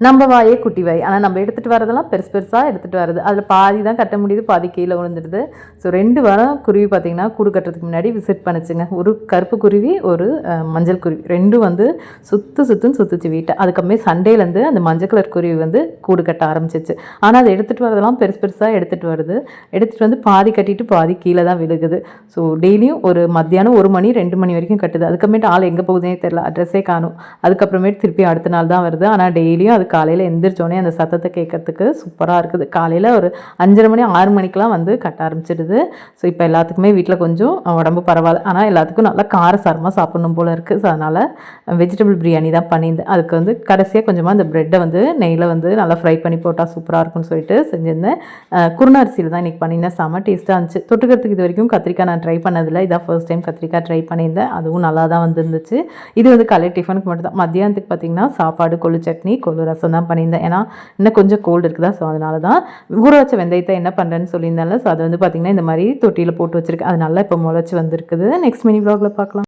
நம்ம வாயே குட்டி வாய். ஆனால் நம்ம எடுத்துகிட்டு வரதெல்லாம் பெருசு பெருசாக எடுத்துகிட்டு வருது. அதில் பாதி தான் கட்ட முடியுது, பாதி கீழே விழுந்துடுது. ஸோ 2 வாரம் குருவி பார்த்திங்கன்னா கூடு கட்டுறதுக்கு முன்னாடி விசிட் பண்ணிச்சுங்க. ஒரு கருப்பு குருவி, ஒரு மஞ்சள் குருவி, 2 வந்து சுற்றுன்னு சுற்றுச்சு வீட்டை. அதுக்கப்புறமே சண்டேலேருந்து அந்த மஞ்சள் கலர் குருவி வந்து கூடு கட்ட ஆரம்பிச்சிச்சு. ஆனால் அதை எடுத்துகிட்டு வரதெல்லாம் பெருசு பெருசாக எடுத்துகிட்டு வருது. எடுத்துகிட்டு வந்து பாதி கட்டிட்டு பாதி கீழே தான் விழுகுது. ஸோ டெய்லியும் ஒரு மத்தியானம் 1 மணி 2 மணி வரைக்கும் கட்டுது. அதுக்கப்புறமேட்டு ஆள் எங்கே போகுதுன்னே தெரில, அட்ரஸே காணும். அதுக்கப்புறமேட்டு திருப்பி அடுத்த நாள் தான் வருது. ஆனால் டெய்லியும் அது காலையில் எந்திரிச்சோடனே அந்த சத்தத்தை கேட்கறதுக்கு சூப்பராக இருக்குது. காலையில் ஒரு 5:30 மணி 6 மணிக்கெலாம் வந்து கட்ட ஆரம்பிச்சிடுது. ஸோ இப்போ எல்லாத்துக்குமே வீட்டில் கொஞ்சம் உடம்பு பரவாயில்ல. ஆனால் எல்லாத்துக்கும் நல்லா காரசாரமாக சாப்பிடணும் போல் இருக்குது. ஸோ அதனால் வெஜிடபிள் பிரியாணி தான் பண்ணியிருந்தேன். அதுக்கு வந்து கடைசியாக கொஞ்சமாக அந்த ப்ரெட்டை வந்து நெய்யில் வந்து நல்லா ஃப்ரை பண்ணி போட்டால் சூப்பராக இருக்கும்னு சொல்லிட்டு செஞ்சுருந்தேன். குருணை அரிசியில் தான் இன்றைக்கி பண்ணியிருந்தேன். செம்ம டேஸ்ட்டாக இருந்துச்சு. தொட்டுக்கிறதுக்கு இது வரைக்கும் கத்திரிக்காய் நான் ட்ரை பண்ணதில்லை. இதான் ஃபர்ஸ்ட் டைம் கத்திரிக்காய் ட்ரை பண்ணியிருந்தேன். அதுவும் நல்லா தான் வந்துருந்துச்சு. இது வந்து காலையில் டிஃபனுக்கு மட்டும் தான். மத்தியானத்துக்கு பார்த்திங்கன்னா சாப்பாடு, கொள்ளு சட்னி, கொள்ளு ரசம் தான் பண்ணியிருந்தேன். ஏன்னா இன்னும் கொஞ்சம் கோல்டு இருக்குதா, ஸோ அதனால தான். ஊற வச்ச வெந்தயத்தை என்ன பண்ணுறேன்னு சொல்லியிருந்தால, ஸோ அது வந்து பார்த்திங்கன்னா இந்த மாதிரி தொட்டியில் போட்டு வச்சுருக்கேன். அது நல்லா இப்போ முளைச்சி வந்திருக்குது. நெக்ஸ்ட் மினி வ்ளாகில் பார்க்கலாம்.